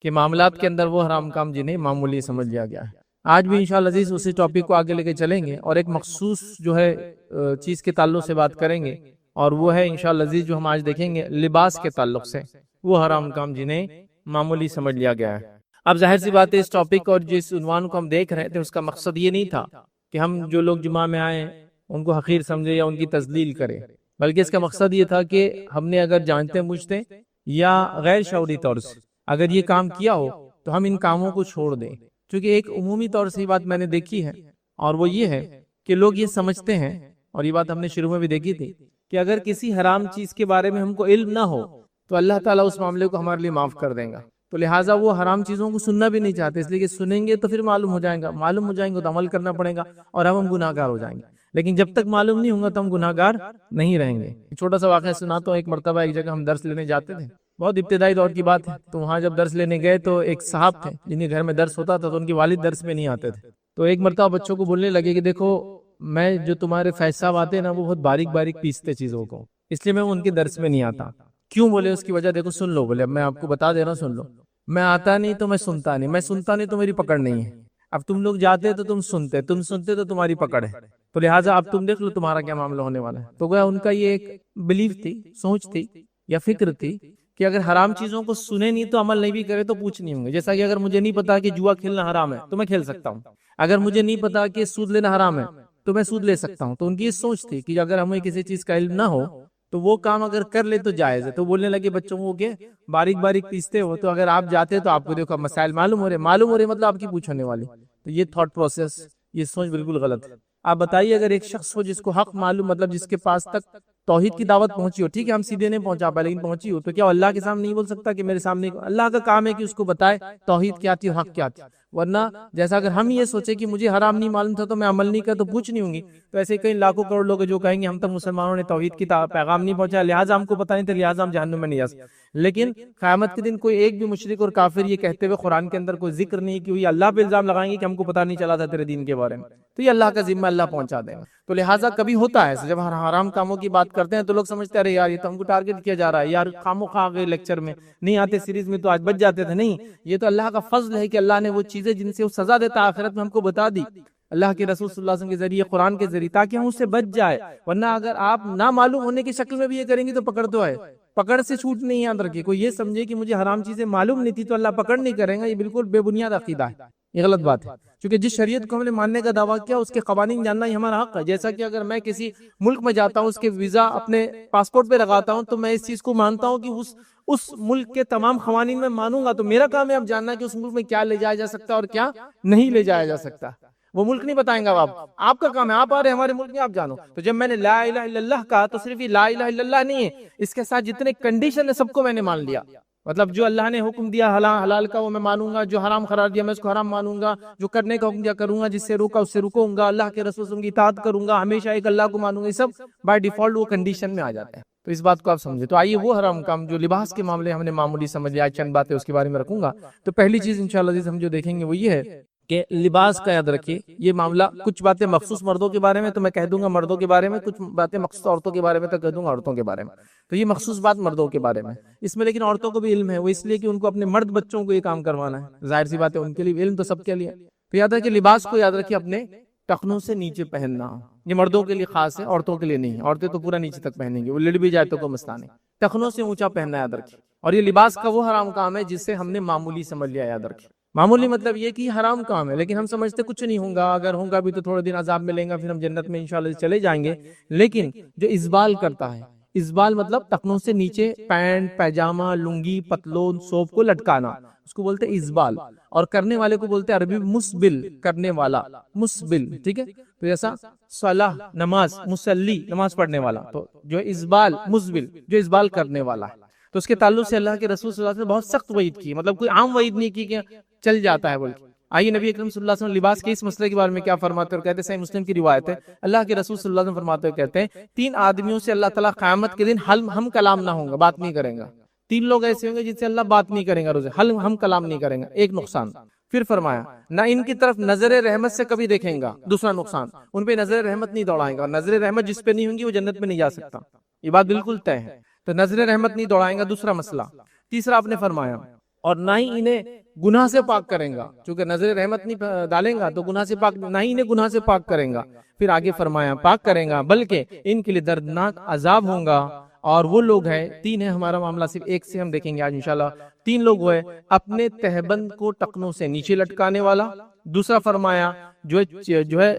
کہ معاملات کے اندر وہ حرام کام جنہیں معمولی سمجھ لیا گیا ہے۔ آج بھی انشاءاللہ عزیز اسی ٹاپک کو آگے لے کے چلیں گے اور ایک مخصوص جو ہے چیز کے تعلق سے بات کریں گے، اور وہ ہے انشاءاللہ عزیز جو ہم آج دیکھیں گے لباس کے تعلق سے، وہ حرام کام جنہیں معمولی سمجھ لیا گیا ہے۔ اب ظاہر سی بات ہے اس ٹاپک اور جس عنوان کو ہم دیکھ رہے تھے اس کا مقصد یہ نہیں تھا کہ ہم جو لوگ جمعہ میں آئیں ان کو حقیر سمجھے یا ان کی تذلیل کریں، بلکہ اس کا مقصد یہ تھا کہ ہم نے اگر جانتے بوجھتے یا غیر شعوری طور سے اگر یہ کام کیا ہو تو ہم ان کاموں کو چھوڑ دیں، کیونکہ ایک عمومی طور سے یہ بات میں نے دیکھی ہے، اور وہ یہ ہے کہ لوگ یہ سمجھتے ہیں، اور یہ بات ہم نے شروع میں بھی دیکھی تھی، کہ اگر کسی حرام چیز کے بارے میں ہم کو علم نہ ہو تو اللہ تعالیٰ اس معاملے کو ہمارے لیے معاف کر دیں گا، تو لہٰذا وہ حرام چیزوں کو سننا بھی نہیں چاہتے، اس لیے کہ سنیں گے تو پھر معلوم ہو جائے گا تو عمل کرنا پڑے گا اور ہم گناہ گار ہو جائیں گے، لیکن جب تک معلوم نہیں ہوگا تو ہم گناہ گار نہیں رہیں گے۔ چھوٹا سا واقعہ سناتا ہوں۔ ایک مرتبہ ایک جگہ ہم درس لینے جاتے تھے، بہت ابتدائی دور کی بات ہے، تو وہاں جب درس لینے گئے تو ایک صاحب تھے جن کے گھر میں درس ہوتا تھا، تو ان کی والد درس میں نہیں آتے تھے، تو ایک مرتبہ بچوں کو بولنے لگے کہ دیکھو میں جو تمہارے فیض صاحب آتے ہیں نا وہ بہت باریک باریک پیستے چیزوں کو، اس لیے میں ان کے درس میں نہیں آتا۔ کیوں؟ بولے اس کی وجہ دیکھو سن لو، بولے اب میں آپ کو بتا دے رہا ہوں سن لو، میں آتا نہیں تو میں سنتا نہیں تو میری پکڑ نہیں ہے، اب تم لوگ جاتے تو تم سنتے تو تمہاری پکڑ ہے، تو لہٰذا اب تم دیکھ لو تمہارا کیا معاملہ ہونے والا ہے۔ تو گویا ان کا یہ ایک بلیف تھی، سوچ تھی یا فکر تھی کہ اگر حرام چیزوں کو سنے نہیں تو عمل نہیں بھی کرے تو پوچھ نہیں ہوں گے، جیسا کہ اگر مجھے نہیں پتا کہ جوا کھیلنا حرام ہے تو میں کھیل سکتا ہوں، اگر مجھے نہیں پتا کہ سود لینا حرام ہے تو میں سود لے سکتا ہوں۔ تو ان کی یہ سوچ تھی کہ اگر ہمیں کسی چیز کا علم نہ ہو تو وہ کام اگر کر لے تو جائز ہے، تو بولنے لگے بچوں کو کہ باریک باریک پیستے ہو تو اگر آپ جاتے تو آپ کو دیکھو مسائل معلوم ہو رہے مطلب آپ کی پوچھ ہونے والی، تو یہ تھاٹ پروسیس، یہ سوچ بالکل غلط ہے۔ آپ بتائیے اگر ایک شخص ہو جس کو حق معلوم، مطلب جس کے پاس تک توحید کی دعوت پہنچی ہو، ٹھیک ہے ہم سیدھے نہیں پہنچا پائے لیکن پہنچی ہو، تو کیا اللہ کے سامنے نہیں بول سکتا کہ میرے سامنے؟ اللہ کا کام ہے کہ اس کو بتائے توحید کیا تھی، حق کیا تھی، ورنہ جیسا اگر ہم یہ سوچے کہ مجھے حرام نہیں معلوم تھا تو میں عمل نہیں کر تو پوچھ نہیں ہوں گی، تو ایسے کئی لاکھوں کروڑ لوگ جو کہیں گے ہم تک مسلمانوں نے توحید کی پیغام نہیں پہنچا لہٰذا ہم کو پتہ نہیں تھا لہٰذا ہم جہنم میں نہیں جا سکتے، لیکن قیامت کے دن کوئی ایک بھی مشرک اور کافر یہ کہتے ہوئے قرآن کے اندر کوئی ذکر نہیں کہ اللہ پہ الزام لگائیں گے کہ ہم کو پتہ نہیں چلا تھا تیرے دین کے بارے میں، تو یہ اللہ کا ذمہ اللہ پہنچا دے گا۔ تو لہٰذا کبھی ہوتا ہے جب حرام کاموں کی بات کرتے ہیں تو لوگ سمجھتے ہیں ارے یار یہ تو ہم کو ٹارگٹ کیا جا رہا ہے، یار خاموخواہ گئے لیکچر میں نہیں آتے، سیریز میں تو آج بچ جاتے تھے، نہیں، یہ تو اللہ کا فضل ہے کہ اللہ نے وہ چیزیں جن سے وہ سزا دیتا آخرت میں ہم کو بتا دی اللہ کے رسول صلی اللہ علیہ وسلم کے ذریعے، قرآن کے ذریعے، تاکہ ہم اس سے بچ جائے، ورنہ اگر آپ نہ معلوم ہونے کی شکل میں بھی یہ کریں گے تو پکڑ تو ہے، پکڑ سے چھوٹ نہیں، یاد رکھیے۔ کوئی یہ سمجھے کہ مجھے حرام چیزیں معلوم نہیں تھی تو اللہ پکڑ نہیں کرے گا، یہ بالکل بے بنیاد عقیدہ ہے، یہ غلط بات ہے، کیونکہ جس شریعت کو ہم نے ماننے کا دعویٰ کیا اس کے قوانین جاننا ہی ہمارا حق ہے۔ جیسا کہ اگر میں کسی ملک میں جاتا ہوں، اس کے ویزا اپنے پاسپورٹ پہ لگاتا ہوں تو میں اس چیز کو مانتا ہوں کہ اس ملک کے تمام قوانین میں مانوں گا، تو میرا کام ہے اب جاننا کہ اس ملک میں کیا لے جایا جا سکتا اور کیا نہیں لے جایا جا سکتا، وہ ملک نہیں بتائیں گا، آپ کا کام ہے، آپ آ رہے ہمارے ملک میں آپ جانو۔ تو جب میں نے لا الہ الا اللہ کہا تو صرف یہ لا الہ الا اللہ نہیں ہے، اس کے ساتھ جتنے کنڈیشن ہے سب کو میں نے مان لیا، مطلب جو اللہ نے حکم دیا حلال کا وہ میں مانوں گا، جو حرام قرار دیا میں اس کو حرام مانوں گا، جو کرنے کا حکم دیا کروں گا، جس سے روکا اس سے رکوں گا، اللہ کے رسول کی اطاعت کروں گا، ہمیشہ ایک اللہ کو مانوں گا، یہ سب بائی ڈیفالٹ وہ کنڈیشن میں آ جاتے ہیں، تو اس بات کو آپ سمجھے۔ تو آئیے وہ حرام کام جو لباس کے معاملے ہم نے معمولی سمجھ لیا، چند باتیں اس کے بارے میں رکھوں گا۔ تو پہلی چیز انشاءاللہ ہم جو دیکھیں گے وہ یہ ہے کہ لباس کا یاد رکھیے، یہ معاملہ کچھ باتیں مخصوص مردوں کے بارے میں تو میں کہہ دوں گا مردوں کے بارے میں، کچھ باتیں مخصوص عورتوں کے بارے میں تو کہہ دوں گا عورتوں کے بارے میں، تو یہ مخصوص بات مردوں کے بارے میں، اس میں لیکن عورتوں کو بھی علم ہے، وہ اس لیے کہ ان کو اپنے مرد بچوں کو یہ کام کروانا ہے، ظاہر سی بات ہے ان کے لیے علم تو سب کے لیے، تو یاد ہے کہ لباس کو یاد رکھیے اپنے ٹخنوں سے نیچے پہننا، یہ مردوں کے لیے خاص ہے، عورتوں کے لیے نہیں ہے، عورتیں تو پورا نیچے تک پہنیں گے، وہ لڑ بھی جائے تو کوئی مسئلہ نہیں، ٹخنوں سے اونچا پہننا یاد رکھیے، اور یہ لباس کا وہ حرام کام ہے جس سے ہم نے معمولی سمجھ لیا، یاد رکھیے، معمولی مطلب یہ کہ حرام کام ہے لیکن ہم سمجھتے کچھ نہیں ہوگا، اگر ہوگا بھی تو تھوڑے دن عذاب ملیں گا پھر ہم جنت میں انشاءاللہ چلے جائیں گے، لیکن جو ازبال کرتا ہے، ازبال مطلب ٹخنوں سے نیچے پینٹ، پیجامہ، لنگی، پتلون، سوپ کو لٹکانا، اس کو بولتے ازبال، اور کرنے والے کو بولتے عربی مسبل، کرنے والا، مسبل، ٹھیک ہے، تو جیسا صلاح نماز، مصلی نماز پڑھنے والا، تو جو ازبال مسبل جو ازبال کرنے والا ہے، تو اس کے تعلق سے اللہ کے رسول صلی اللہ علیہ وسلم نے بہت سخت وعید کی، مطلب کوئی عام وعید نہیں کی کہ چل جاتا ہے بول کے۔ آئیے نبی اکرم صلی اللہ علیہ وسلم لباس کے اس مسئلے کے بارے میں کیا فرماتے ہیں، اور کہتے ہیں، صحیح مسلم کی روایت ہے، اللہ کے رسول صلی اللہ علیہ وسلم فرماتے ہیں، کہتے ہیں 3 آدمیوں سے اللہ تعالیٰ قیامت کے دن ہم کلام نہ ہوں گا، بات نہیں کریں گا، 3 لوگ ایسے ہوں گے جن سے اللہ بات نہیں کریں گا، روزے ہم کلام نہیں کریں گا، ایک نقصان، پھر فرمایا نہ ان کی طرف نظر رحمت سے کبھی دیکھیں گا، دوسرا نقصان، ان پہ نظر رحمت نہیں دوڑائیں گا، نظر رحمت جس پہ نہیں ہوں گی وہ جنت میں نہیں جا سکتا، یہ بات بالکل طے ہے، تو نظر رحمت نہیں دوڑائیں گا، دوسرا مسئلہ، تیسرا آپ نے فرمایا اور نہ ہی انہیں گناہ سے پاک کریں گا، چونکہ نظر رحمت نہیں ڈالیں گا تو گناہ سے پاک، نہ ہی انہیں گناہ سے پاک کریں گا، پھر آگے فرمایا پاک کریں گا، بلکہ ان کے لیے دردناک عذاب ہوں گا۔ اور وہ لوگ ہیں، تین ہے ہمارا معاملہ، صرف ایک سے ہم دیکھیں گے آج انشاءاللہ۔ تین لوگ ہوئے، اپنے تہبند کو ٹخنوں سے نیچے لٹکانے والا، دوسرا فرمایا جو ہے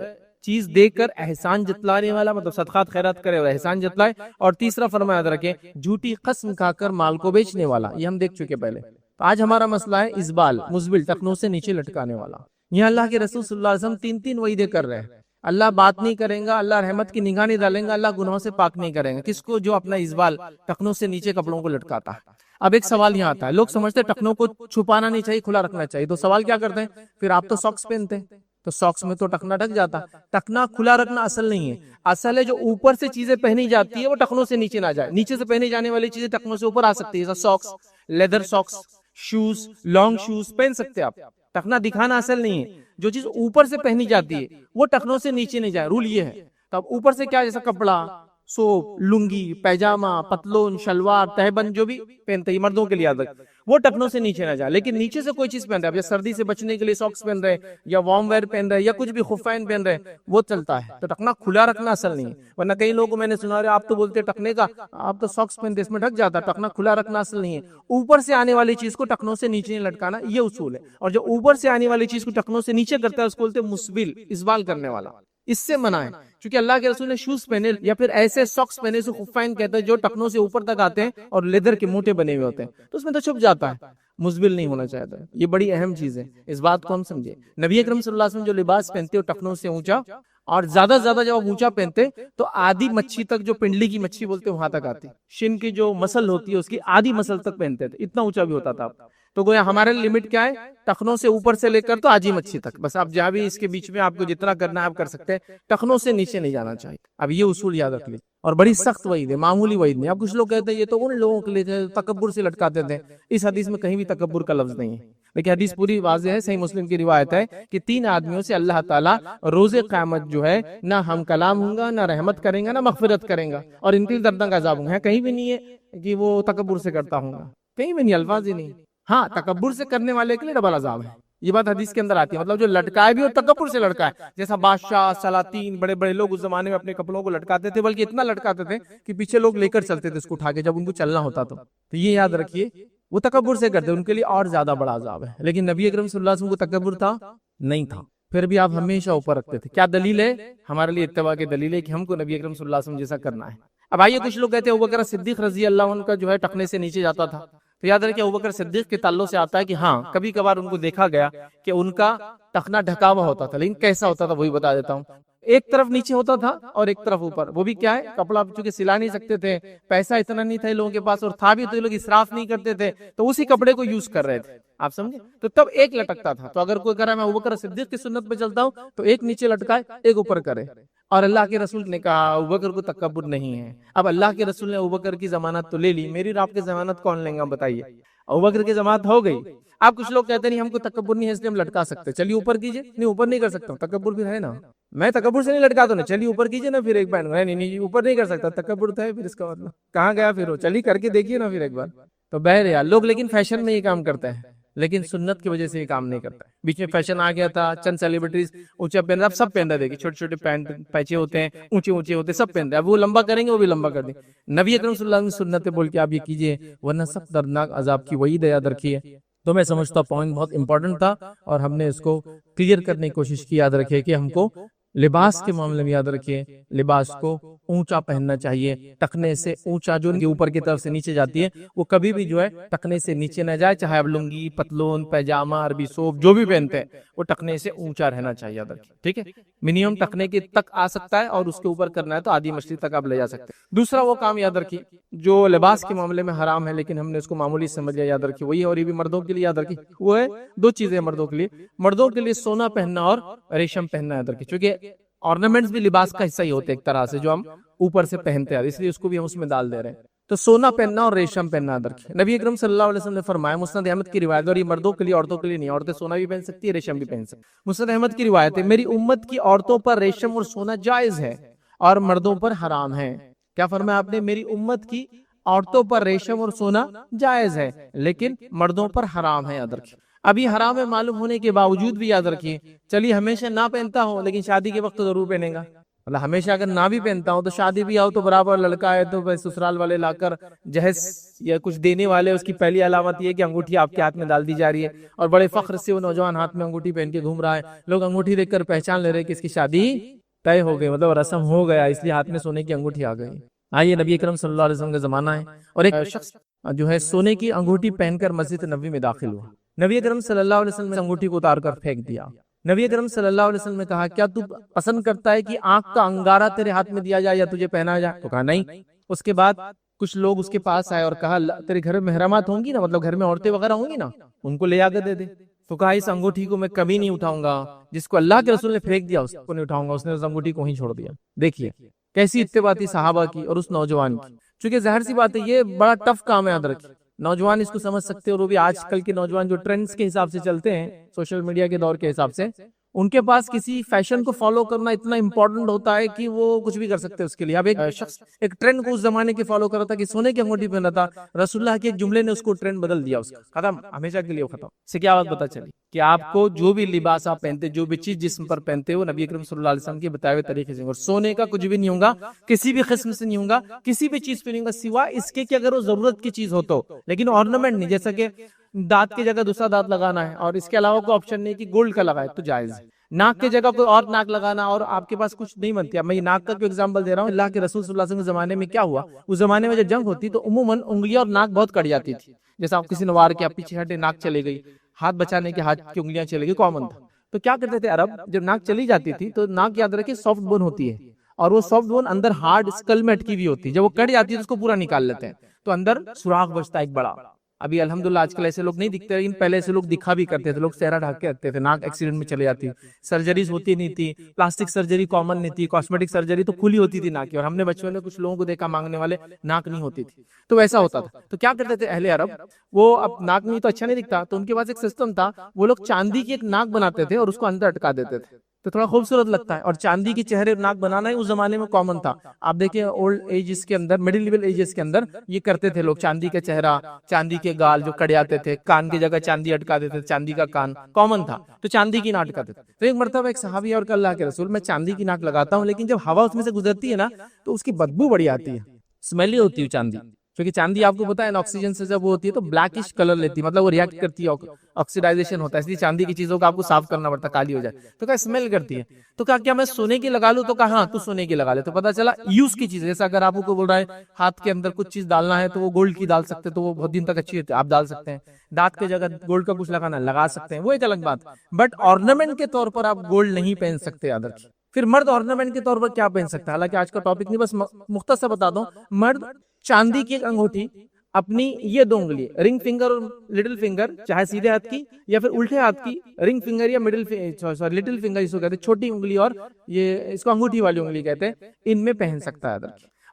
چیز دے کر احسان جتلانے والا، مطلب صدقات خیرات کرے اور احسان جتلائے، اور تیسرا فرمایا یاد رکھیں جھوٹی قسم کھا کر مال کو بیچنے والا، یہ ہم دیکھ چکے پہلے۔ تو آج ہمارا مسئلہ ہے ازبال، مزبل، ٹخنوں سے نیچے لٹکانے والا۔ یہ اللہ کے رسول صلی اللہ علیہ وسلم تین تین وعیدیں کر رہے ہیں۔ اللہ بات نہیں کریں گا، اللہ رحمت کی نگاہ نہیں ڈالیں گا، اللہ گناہوں سے پاک نہیں کریں گا، کس کو؟ جو اپنا ازبال، ٹخنوں سے نیچے کپڑوں کو لٹکاتا ہے۔ اب ایک سوال یہاں آتا ہے، لوگ سمجھتے ہیں ٹخنوں کو چھپانا نہیں چاہیے، کھلا رکھنا چاہیے، تو سوال کیا کرتے ہیں پھر؟ آپ تو ساکس پہنتے ہیں، تو ساکس میں تو ٹخنا ڈھک جاتا۔ ٹخنا کھلا رکھنا اصل نہیں ہے، اصل ہے جو اوپر سے چیزیں پہنی جاتی ہے وہ ٹخنوں سے نیچے نہ جائے، نیچے سے پہنی جانے والی چیزیں ٹخنوں سے اوپر آ سکتی ہے، جیسا socks, leather socks, shoes, long shoes پہن سکتے آپ۔ ٹخنا دکھانا اصل نہیں ہے، جو چیز اوپر سے پہنی جاتی ہے وہ ٹخنوں سے نیچے نہیں جائے، رول یہ ہے۔ تو اب اوپر سے کیا، جیسا کپڑا، سوپ، لنگی، پیجامہ، پتلون، شلوار، تہبند جو بھی پہنتے ہیں مردوں کے لیے یاد رکھ، وہ ٹخنوں سے نیچے نہ جائے، لیکن نیچے سے کوئی چیز پہن رہے ہیں، سردی سے بچنے کے لیے ساکس پہن رہے ہیں یا وارم ویئر پہن رہے ہیں یا کچھ بھی خفین پہن رہے ہیں، وہ چلتا ہے۔ تو ٹخنا کھلا رکھنا اصل نہیں ہے، ورنہ کئی لوگوں کو میں نے سنا رہے آپ تو بولتے ٹخنے کا، آپ تو ساکس پہنتے اس میں ڈھک جاتا، ٹخنا کھلا رکھنا اصل نہیں ہے۔ اوپر سے آنے والی چیز کو ٹخنوں سے نیچے نہیں لٹکانا، یہ اصول ہے، اور جو اوپر سے آنے والی چیز کو ٹخنوں سے نیچے کرتا ہے اس کو بولتے ہیں مسبل، اسبال کرنے والا۔ اس سے منع ہے، کیونکہ اللہ کے رسول نے شوز پہنے یا پھر ایسے ساکس پہنے سے خفین کہتے ہیں جو ٹخنوں سے اوپر تک آتے ہیں اور لیدر کے موٹے بنے ہوئے ہوتے ہیں، تو اس میں تو چھپ جاتا ہے، مزبل نہیں ہونا چاہتا ہے۔ یہ بڑی اہم چیز ہے، اس بات کو ہم سمجھے۔ نبی اکرم صلی اللہ علیہ وسلم جو لباس پہنتے وہ ٹخنوں سے اونچا، اور زیادہ سے زیادہ جب آپ اونچا پہنتے تو آدھی مچھی تک، جو پنڈلی کی مچھی بولتے ہیں وہاں تک آتی، شن کی جو مسل ہوتی ہے اس کی آدھی مسل تک پہنتے تھے، اتنا اونچا بھی ہوتا تھا۔ تو گویا ہمارے لمٹ کیا ہے؟ ٹخنوں سے اوپر سے لے کر تو آدھی مچھی تک، بس آپ جہاں بھی اس کے بیچ میں آپ کو جتنا کرنا ہے آپ کر سکتے ہیں، ٹخنوں سے نیچے نہیں جانا چاہیے۔ اب یہ اصول یاد رکھ لیجیے، اور بڑی سخت وعید ہے، معمولی وعید نہیں۔ اب کچھ لوگ کہتے ہیں یہ تو ان لوگوں کے لیے تکبر سے لٹکاتے تھے، اس حدیث میں کہیں بھی تکبر کا لفظ نہیں ہے، لیکن حدیث پوری واضح ہے، صحیح مسلم کی روایت ہے کہ تین آدمیوں سے اللہ تعالیٰ روز قیامت جو ہے نہ ہم کلام ہوں گا، نہ رحمت کریں گا، نہ مغفرت کریں گا، اور ان کے لیے دردناک عذاب ہوں گا۔ کہیں بھی نہیں ہے کہ وہ تکبر سے کرتا ہوں گا، کہیں بھی نہیں، الفاظ ہی نہیں۔ ہاں، تکبر سے کرنے والے کے لیے ڈبل عذاب ہے، یہ بات حدیث کے اندر آتی ہے، مطلب جو لٹکائے بھی اور تکبر سے لٹکائے، جیسا بادشاہ، سلاطین، بڑے بڑے لوگ اس زمانے میں اپنے کپڑوں کو لٹکاتے تھے، بلکہ اتنا لٹکاتے تھے کہ پیچھے لوگ لے کر چلتے تھے اس کو اٹھا کے جب ان کو چلنا ہوتا تو یہ یاد رکھیے وہ تکبر سے کرتے، ان کے لیے اور زیادہ بڑا عذاب ہے۔ لیکن نبی اکرم صلی اللہ علیہ وسلم کو تکبر تھا نہیں تھا، پھر بھی آپ ہمیشہ اوپر رکھتے تھے۔ کیا دلیل ہے؟ ہمارے لیے اتباع کی دلیل ہے کہ ہم کو نبی اکرم صلی اللہ علیہ وسلم جیسا کرنا ہے۔ اب آئیے، کچھ لوگ کہتے ہیں ابوبکر صدیق رضی اللہ عنہ کا جو ہے ٹخنے سے نیچے جاتا تھا، تو یاد رکھیں ابوبکر صدیق کے تعلق سے آتا ہے کہ ہاں کبھی کبھار ان کو دیکھا گیا کہ ان کا ٹخنا ڈھکا ہوا ہوتا تھا، لیکن کیسا ہوتا تھا وہی بتا دیتا ہوں۔ ایک طرف نیچے ہوتا تھا اور ایک طرف اوپر، وہ بھی کیا ہے، کپڑا چونکہ سلا نہیں سکتے تھے، پیسہ اتنا نہیں تھا لوگوں کے پاس، اور تھا بھی تو لوگ اسراف نہیں کرتے تھے، تو اسی کپڑے کو یوز کر رہے تھے، آپ سمجھے؟ تو تب ایک لٹکتا تھا، تو اگر کوئی کہہ رہا ہے میں ابوبکر صدیق کی سنت پہ چلتا ہوں تو ایک نیچے لٹکائے ایک اوپر کرے، اور اللہ کے رسول نے کہا ابوبکر کو تکبر نہیں ہے۔ اب اللہ کے رسول نے ابوبکر کی ضمانت تو لے لی، میری اور آپ کی ضمانت کون لیں گا بتائیے؟ ابوبکر کی ضمانت ہو گئی۔ آپ کچھ لوگ کہتے نہیں ہم کو تکبر نہیں ہے اس لیے ہم لٹکا سکتے، چلیے اوپر کیجئے، نہیں اوپر نہیں کر سکتا ہوں، تکبر بھی ہے نا، میں تکبر سے نہیں لٹکاتا ہوں، چلیے اوپر کیجئے نا، پھر ایک بار نہیں اوپر نہیں کر سکتا، تکبر تو ہے، پھر اس کا مطلب کہاں گیا پھر وہ، چلیے کر کے دیکھیے نا پھر ایک بار۔ تو بہرحال لوگ لیکن فیشن میں یہ کام کرتے ہیں، لیکن سنت کی وجہ سے یہ کام نہیں کرتا ہے۔ بیچ میں فیشن آ گیا تھا، چند سیلیبریٹیز اونچا پہن رہے، اب سب پہن رہے، دیکھیے چھوٹے چھوٹے پینٹ پیچے ہوتے ہیں، اونچے اونچے ہوتے ہیں، سب پہن رہے، اب وہ لمبا کریں گے وہ بھی لمبا کر دیں۔ نبی اکرم صلی اللہ علیہ وسلم سنت بول کے آپ یہ کیجئے، ورنہ سب دردناک عذاب کی وعید یاد رکھیے۔ تو میں سمجھتا پوائنٹ بہت امپورٹنٹ تھا اور ہم نے اس کو کلیئر کرنے کی کوشش کی۔ یاد رکھیے کہ ہم کو لباس کے معاملے میں یاد رکھیے لباس کو اونچا پہننا چاہیے، ٹخنے سے اونچا جو اوپر کی طرف سے نیچے جاتی ہے وہ کبھی بھی جو ہے ٹخنے سے نیچے نہ جائے، چاہے آپ لنگی، پتلون، پیجامہ، عربی سوپ جو بھی پہنتے ہیں وہ ٹخنے سے اونچا رہنا چاہیے، یاد رکھیے، ٹھیک ہے؟ منیمم ٹخنے کے تک آ سکتا ہے اور اس کے اوپر کرنا ہے تو آدھی مچھلی تک آپ لے جا سکتے ہیں۔ دوسرا وہ کام یاد رکھیے جو لباس کے معاملے میں حرام ہے لیکن ہم نے اس کو معمولی سمجھ لیا، یاد رکھیے وہی، اور یہ بھی مردوں کے لیے یاد رکھیے، وہ ہے دو چیزیں مردوں کے لیے سونا پہننا اور ریشم پہننا، یاد رکھیے، چونکہ آرنامنٹس بھی لباس کا حصہ ہی ہوتے ہیں ایک طرح سے، جو ہم اوپر سے پہنتے ہیں، اس لیے اس کو بھی ہم اس میں ڈال دے رہے ہیں۔ تو سونا پہننا اور ریشم پہننا یاد رکھیں۔ نبی اکرم صلی اللہ علیہ وسلم نے فرمایا، مسند احمد کی روایت، اور یہ مردوں کے لیے عورتوں کے لیے نہیں، عورتیں سونا بھی پہن سکتی ہے، ریشم بھی پہن سکتی ہے۔ مسند احمد کی روایت ہے، میری امت کی عورتوں پر ریشم اور سونا جائز ہے اور مردوں پر حرام ہے۔ کیا فرمایا آپ نے؟ میری امت کی عورتوں پر ریشم اور سونا جائز ہے لیکن مردوں پر حرام ہے، یاد رکھیے۔ اب یہ حرام ہے معلوم ہونے کے باوجود بھی یاد رکھیے، چلیے ہمیشہ نہ پہنتا ہوں لیکن شادی کے وقت تو ضرور پہنے گا، مطلب ہمیشہ اگر نہ بھی پہنتا ہوں تو شادی بھی آؤ تو برابر لڑکا ہے تو سسرال والے لا کر جہیز یا کچھ دینے والے، اس کی پہلی علامت یہ ہے کہ انگوٹھی آپ کے ہاتھ میں ڈال دی جا رہی ہے، اور بڑے فخر سے وہ نوجوان ہاتھ میں انگوٹھی پہن کے گھوم رہا ہے، لوگ انگوٹھی دیکھ کر پہچان لے رہے کہ اس کی شادی طے ہو گئی، مطلب رسم ہو گیا، اس لیے ہاتھ میں سونے کی انگوٹھی آ گئی۔ آئیے نبی اکرم صلی اللہ علیہ وسلم کا زمانہ ہے اور ایک شخص جو ہے سونے کی انگوٹھی پہن کر مسجد نبوی میں داخل ہوا، نبی اکرم صلی اللہ علیہ وسلم نے انگوٹھی کو اتار کر پھینک دیا۔ نبی اکرم صلی اللہ علیہ وسلم نے کہا کیا تو پسند کرتا ہے کہ آنکھ کا انگارہ تیرے ہاتھ میں دیا جائے یا تجھے پہنا جائے؟ تو کہا نہیں۔ اس کے بعد کچھ لوگ اس کے پاس آئے اور کہا تیرے گھر میں محرمات ہوں گی نا، مطلب گھر میں عورتیں وغیرہ ہوں گی نا، ان کو لے آ کے دے دے۔ تو کہا اس انگوٹھی کو میں کبھی نہیں اٹھاؤں گا، جس کو اللہ کے رسول نے پھینک دیا اس کو نہیں اٹھاؤں گا۔ اس نے اس انگوٹھی کو ہی چھوڑ دیا۔ دیکھیے کیسی اتباع تھی صحابہ کی اور اس نوجوان کی، چونکہ ظاہر سی بات ہے یہ بڑا ٹف کام ہے، یاد رکھیے نوجوان اس کو سمجھ سکتے ہیں، اور وہ بھی آج کل کے نوجوان جو ٹرینڈز کے حساب سے چلتے ہیں، سوشل میڈیا کے دور کے حساب سے، ان کے پاس کسی فیشن کو فالو کرنا اتنا امپورٹنٹ ہوتا ہے کہ وہ کچھ بھی کر سکتے ہیں اس کے لیے۔ اب ایک شخص ایک ٹرینڈ کو اس زمانے کے فالو کر رہا تھا کہ سونے کی انگوٹھی پہنا تھا، رسول اللہ کے ایک جملے نے اس کو ٹرینڈ بدل دیا، اس کا ختم، ہمیشہ کے لیے وہ ختم۔ اس سے کیا بات پتہ چلی کہ آپ کو جو بھی لباس آپ پہنتے، جو بھی چیز جسم پر پہنتے ہو، نبی اکرم صلی اللہ علیہ وسلم کے بتائے ہوئے طریقے سے، اور سونے کا کچھ بھی نہیں ہوگا، کسی بھی قسم سے نہیں ہوگا، کسی بھی چیز پہ نہیں ہوگا سوائے اس کے کہ اگر وہ ضرورت کی چیز ہو تو، لیکن آرنامنٹ نہیں، جیسا کہ دانت کی جگہ دوسرا دانت لگانا ہے اور اس کے علاوہ کوئی آپشن نہیں کہ گولڈ کا لگائے تو جائز ہے، ناک کی جگہ کوئی اور ناک لگانا اور آپ کے پاس کچھ نہیں بنتی۔ اب میں یہ ناک کا کوئی ایگزامپل دے رہا ہوں، اللہ کے رسول صلی اللہ علیہ وسلم کے زمانے میں کیا ہوا، اس زمانے میں جب جنگ ہوتی تو عموماً انگلیاں اور ناک بہت کٹ جاتی تھی، جیسا آپ کسی نے وار کیا پیچھے ہٹے ناک چلے گئی، ہاتھ بچانے کے ہاتھ کی انگلیاں چلے گئی، کامن تھا۔ تو کیا کرتے تھے عرب، جب ناک چلی جاتی تھی تو ناک یاد رکھے سافٹ بون ہوتی ہے، اور وہ سافٹ بون اندر ہارڈ اسکل میں اٹکی ہوئی ہوتی ہے، جب وہ کٹ جاتی ہے تو اس کو پورا نکال لیتے ہیں تو اندر سوراخ بچتا ہے ایک بڑا۔ ابھی الحمدللہ آج کل ایسے لوگ نہیں دکھتے، لیکن پہلے ایسے لوگ دکھا بھی کرتے تھے، لوگ چہرہ ڈھک کے رکھتے تھے، ناک ایکسیڈنٹ میں چلے جاتی، سرجریز ہوتی نہیں تھی، پلاسٹک سرجری کامن نہیں تھی، کاسمیٹک سرجری تو کھلی ہوتی تھی ناک کی، اور ہم نے بچپن میں کچھ لوگوں کو دیکھا مانگنے والے ناک نہیں ہوتی تھی، تو ویسا ہوتا تھا۔ تو کیا کرتے تھے اہل عرب، وہ اب ناک نہیں تو اچھا نہیں دکھتا، تو ان کے پاس ایک سسٹم تھا، وہ لوگ چاندی کی ایک ناک بناتے تھے اور اس کو اندر اٹکا دیتے تھے تو تھوڑا خوبصورت لگتا ہے، اور چاندی کی چہرے ناک بنانا ہی اس زمانے میں کامن تھا۔ آپ دیکھیں اولڈ ایجز کے اندر، مڈل لیول ایجز کے اندر یہ کرتے تھے لوگ، چاندی کا چہرہ، چاندی کے گال جو کٹ جاتے تھے، کان کی جگہ چاندی اٹکا دیتے تھے، چاندی کا کان کامن تھا، تو چاندی کی ناک اٹکاتے تھے۔ تو ایک مرتبہ ایک صحابی اور کہ اللہ کے رسول میں چاندی کی ناک لگاتا ہوں، لیکن جب ہوا اس میں سے گزرتی ہے نا تو اس کی بدبو بڑی آتی ہے، اسمیلی ہوتی ہے چاندی، کیونکہ چاندی آپ کو پتا ہے نا آکسیجن سے جب وہ ہوتی ہے تو بلیکش کلر لیتی ہے، مطلب وہ ریاکٹ کرتی ہے، آکسیڈائزیشن ہوتا ہے، اس لیے چاندی کی چیزوں کو آپ کو صاف کرنا پڑتا ہے، کالی ہو جائے تو کیا اسمیل کرتی ہے۔ تو کیا میں سونے کی لگا لوں؟ تو کہا ہاں تو سونے کی لگا لے، تو پتا چلا یوز کی چیز، جیسا اگر آپ کو بول رہا ہے ہاتھ کے اندر کچھ چیز ڈالنا ہے تو وہ گولڈ کی ڈال سکتے ہیں، تو وہ بہت دن تک اچھی ہوتی ہے، آپ ڈال سکتے ہیں، دانت کی جگہ گولڈ کا کچھ لگانا لگا سکتے ہیں، وہ ایک الگ بات، بٹ آرنامنٹ کے طور پر آپ گولڈ نہیں پہن سکتے، یاد رکھیے۔ پھر مرد آرنامنٹ کے طور پر کیا پہن سکتا ہے، حالانکہ آج کا ٹاپک نہیں، بس مختصر بتا دوں، مرد چاندی کی ایک انگوٹھی اپنی یہ دو انگلی رنگ فنگر اور لٹل فنگر، چاہے سیدھے ہاتھ کی یا پھر الٹے ہاتھ کی رنگ فنگر یا لٹل فنگر اس کو کہتے ہیں، چھوٹی انگلی اور یہ اس کو انگوٹھی والی انگلی کہتے ہیں، ان میں پہن سکتا ہے۔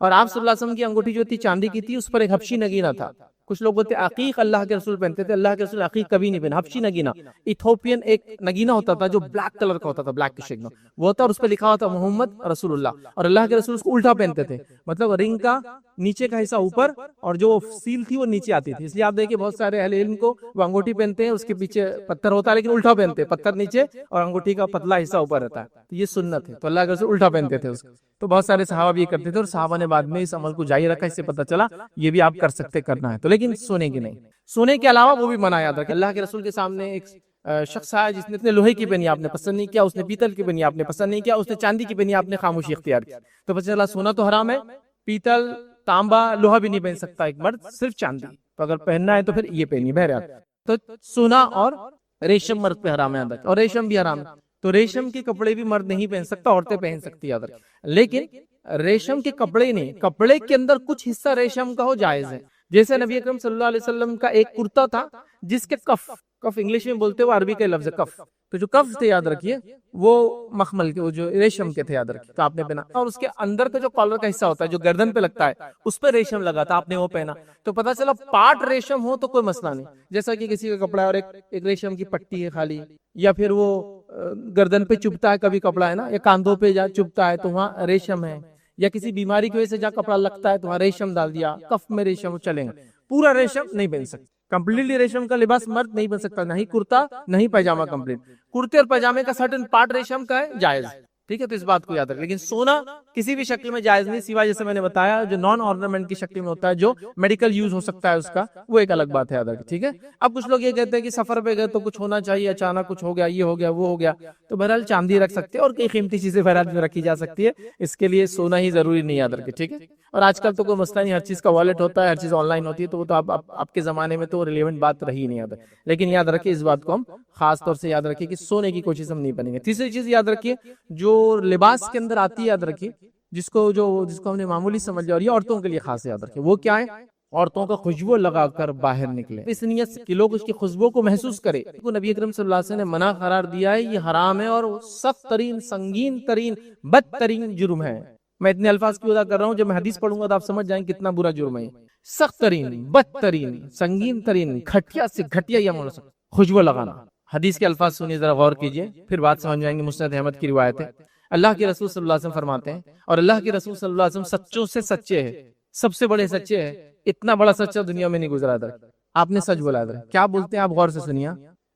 اور آپ صلی اللہ علیہ وسلم کی انگوٹھی جو تھی چاندی کی تھی، اس پر ایک حبشی نگینہ تھا، کچھ لوگ بولتے عقیق اللہ کے رسول پہنتے تھے، اللہ کے رسول عقیق کبھی نہیں پہنا، حبشی نگینہ ایتھوپین ایک نگینہ ہوتا تھا جو بلیک کلر کا ہوتا تھا، بلیک شیڈ میں وہ ہوتا، اور اس پہ لکھا ہوتا محمد رسول اللہ، اور اللہ کے رسول اس کو الٹا پہنتے تھے، مطلب رنگ کا نیچے کا حصہ اوپر اور جو سیل تھی وہ نیچے آتی تھی، اس لیے آپ دیکھیں بہت سارے اہل علم کو وہ انگوٹھی پہنتے ہیں، اس کے پیچھے پتھر ہوتا ہے لیکن الٹا پہنتے ہیں، پتھر نیچے اور انگوٹھی کا پتلا حصہ اوپر رہتا ہے، تو یہ سنت ہے، تو اللہ کے رسول الٹا پہنتے تھے اس کو، تو بہت سارے صحابہ بھی کرتے تھے، اور صحابہ نے بعد میں اس عمل کو جاری رکھا، اس سے پتہ چلا یہ بھی آپ کر سکتے، کرنا ہے تو، لیکن سونے کی نہیں، سونے کے علاوہ وہ بھی منع یاد رکھیں۔ اللہ کے رسول کے سامنے ایک شخص آیا جس نے لوہے کی پہنی آپ نے پسند نہیں کیا، اس نے پیتل کی پہنی آپ نے پسند نہیں کیا، اس نے چاندی کی پہنی آپ نے خاموشی اختیار کی، تو پتہ چلا سونا تو حرام ہے، پیتل تانبا لوہا بھی نہیں پہن سکتا ایک مرد، صرف چاندی، تو اگر پہننا ہے تو پھر یہ پہنی بہرحال، تو سونا اور ریشم مرد پہ حرام ہے یاد رکھیں، اور ریشم بھی حرام ہے، تو ریشم کے کپڑے بھی مرد نہیں پہن سکتا، عورتیں پہن سکتی یاد رکھیں، لیکن ریشم کے کپڑے نہیں، کپڑے کے اندر کچھ حصہ ریشم کا ہو جائز ہے، جیسے نبی اکرم صلی اللہ علیہ وسلم کا ایک کرتا تھا جس کے کف انگلش میں بولتے وہ عربی کا لفظ کف، تو جو کف تھے یاد رکھیے وہ مخمل کے، وہ جو ریشم کے تھے یاد رکھیے، تو آپ نے پہنا، اور اس کے اندر کا جو کالر کا حصہ ہوتا ہے جو گردن پہ لگتا ہے اس پہ ریشم لگا تھا، آپ نے وہ پہنا، تو پتہ چلا پارٹ ریشم ہو تو کوئی مسئلہ نہیں، جیسا کہ کسی کا کپڑا ہے اور ایک ریشم کی پٹی ہے خالی، یا پھر وہ گردن پہ چبھتا ہے کبھی کپڑا ہے نا، یا کاندھوں پہ چبھتا ہے تو وہاں ریشم ہے، یا کسی بیماری کی وجہ سے جہاں کپڑا لگتا ہے تو وہاں ریشم ڈال دیا، کف میں ریشم چلیں گا، پورا ریشم نہیں پہن سکتے، کمپلیٹلی ریشم کا لباس مرد نہیں بن سکتا، نہ ہی کرتا نہ ہی پیجامہ کمپلیٹ، کرتے اور پیجامے کا سرٹن پارٹ ریشم کا ہے جائز، ٹھیک ہے، تو اس بات کو یاد رکھ، لیکن سونا کسی بھی شکل میں جائز نہیں، سوائے جیسے میں نے بتایا جو نان آرنامنٹ کی شکل میں ہوتا ہے، جو میڈیکل یوز ہو سکتا ہے اس کا، وہ ایک الگ بات ہے یاد رکھ، ٹھیک ہے۔ اب کچھ لوگ یہ کہتے ہیں کہ سفر پہ گئے تو کچھ ہونا چاہیے، اچانک کچھ ہو گیا، یہ ہو گیا وہ ہو گیا، تو بہرحال چاندی رکھ سکتے ہیں اور کئی قیمتی چیزیں بہرحال میں رکھی جا سکتی ہے، اس کے لیے سونا ہی ضروری نہیں، یاد رکھے، ٹھیک ہے۔ اور آج کل تو کوئی مسئلہ نہیں، ہر چیز کا والیٹ ہوتا ہے، ہر چیز آن لائن ہوتی ہے، تو وہ تو آپ کے زمانے میں تو ریلیونٹ بات رہی نہیں، یاد رکھے، لیکن یاد رکھیں اس بات کو ہم خاص طور سے یاد رکھیں کہ سونے کی کوشش ہم نہیں بنیں گے۔ تیسری چیز یاد رکھیے جو لباس کے اندر آتی ہے، یاد رکھیے جس کو ہم نے معمولی سمجھ لیا، اور یہ عورتوں کے لیے خاص یاد رکھیں، وہ کیا ہے؟ عورتوں کا خوشبو لگا کر باہر نکلے، اس نیت سے کہ لوگ اس کی خوشبو کو محسوس کرے۔ نبی اکرم صلی اللہ علیہ وسلم نے منع قرار دیا ہے، یہ حرام ہے اور سخت ترین، سنگین ترین، بدترین جرم ہے۔ میں اتنے الفاظ کیوں ادا کر رہا ہوں؟ جب میں حدیث پڑھوں گا تو آپ سمجھ جائیں کتنا برا جرم ہے، سخت ترین، بدترین، سنگین ترین، گھٹیا سے گھٹیا یہ خوشبو لگانا۔ حدیث کے الفاظ سنیے، ذرا غور کیجئے، پھر بات سمجھ جائیں گے۔ مسند احمد کی روایت ہے، اللہ کے رسول صلی اللہ علیہ وسلم فرماتے ہیں، اور اللہ کے رسول صلی اللہ علیہ وسلم سچوں سے سچے ہیں، سب سے بڑے سچے ہیں، اتنا بڑا سچا دنیا میں نہیں گزرا تھا۔ آپ نے سچ بولا تھا، کیا بولتے ہیں آپ؟ غور سے سنیے،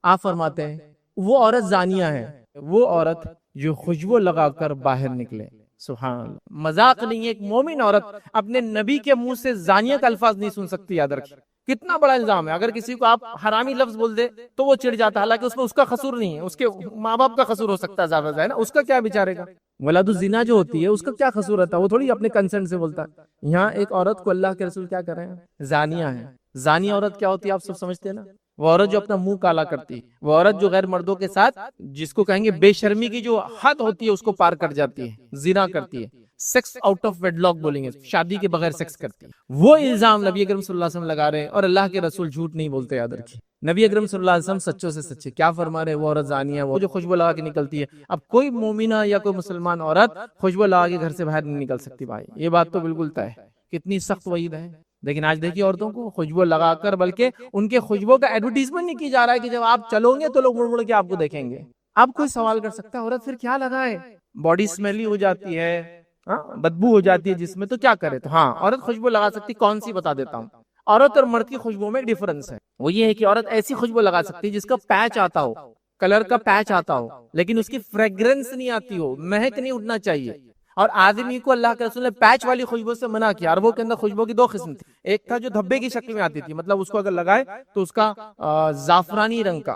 آپ فرماتے ہیں وہ عورت زانیہ ہے، وہ عورت جو خوشبو لگا کر باہر نکلے۔ سبحان اللہ، مذاق نہیں ہے، ایک مومن عورت اپنے نبی کے منہ سے زانیہ کا الفاظ نہیں سن سکتی، یاد رکھیں کتنا بڑا الزام ہے۔ اگر کسی کو آپ حرامی لفظ بول دے تو وہ چڑ جاتا ہے، حالانکہ اس میں اس کا قصور نہیں ہے، اس کے ماں باپ کا قصور ہو سکتا ہے زیادہ ہے نا، اس کا کیا بیچارے گا؟ ولاد الزنا جو ہوتی ہے اس کا کیا قصور رہتا ہے؟ وہ تھوڑی اپنے کنسنٹ سے بولتا ہے۔ یہاں ایک عورت کو اللہ کے رسول کیا کر رہے ہیں؟ زانیہ ہے۔ زانی عورت کیا ہوتی ہے آپ سب سمجھتے ہیں نا؟ وہ عورت جو اپنا منہ کالا کرتی ہے، وہ عورت جو غیر مردوں کے ساتھ، جس کو کہیں گے بے شرمی کی جو حد ہوتی ہے اس کو پار کر جاتی ہے، زنا کرتی ہے، sex out of wedlock بولیں گے، شادی کے بغیر سیکس کرتی ہے۔ وہ الزام نبی اکرم صلی اللہ علیہ وسلم لگا رہے ہیں، اور اللہ کے رسول جھوٹ نہیں بولتے، یاد رکھیے۔ نبی اکرم صلی اللہ علیہ وسلم سچوں سے سچے، کیا فرما رہے ہیں؟ وہ عورت زانی ہے، وہ جو خوشبو لگا کے نکلتی ہے۔ اب کوئی مومنہ یا کوئی مسلمان عورت خوشبو لگا کے گھر سے باہر نہیں نکل سکتی، بھائی یہ بات تو بالکل طے ہے۔ کتنی سخت وعید ہے، لیکن آج دیکھیے عورتوں کو خوشبو لگا کر، بلکہ ان کے خوشبو کا ایڈورٹیزمنٹ نہیں کی جا رہا ہے کہ جب آپ چلو گے تو لوگ مڑ مڑ کے آپ کو دیکھیں گے۔ اب کوئی سوال کر سکتا ہے عورت پھر کیا لگائے؟ باڈی سمیلی ہو جاتی ہے، بدبو ہو جاتی ہے جس میں، تو کیا کرے؟ تو ہاں عورت خوشبو لگا سکتی، کون سی بتا دیتا ہوں۔ عورت اور مرد کی خوشبو میں ڈیفرنس ہے، وہ یہ ہے کہ عورت ایسی خوشبو لگا سکتی ہے جس کا پیچ آتا ہو، کلر کا پیچ آتا ہو، لیکن اس کی فریگرنس نہیں آتی ہو، مہک نہیں اٹھنا چاہیے۔ اور آدمی کو اللہ کے رسول نے پیچ والی خوشبو سے منع کیا۔ عربوں کے اندر خوشبو کی دو قسم تھی، ایک تھا جو دھبے کی شکل میں آتی تھی، مطلب اس کو اگر لگائے تو اس کا زعفرانی رنگ کا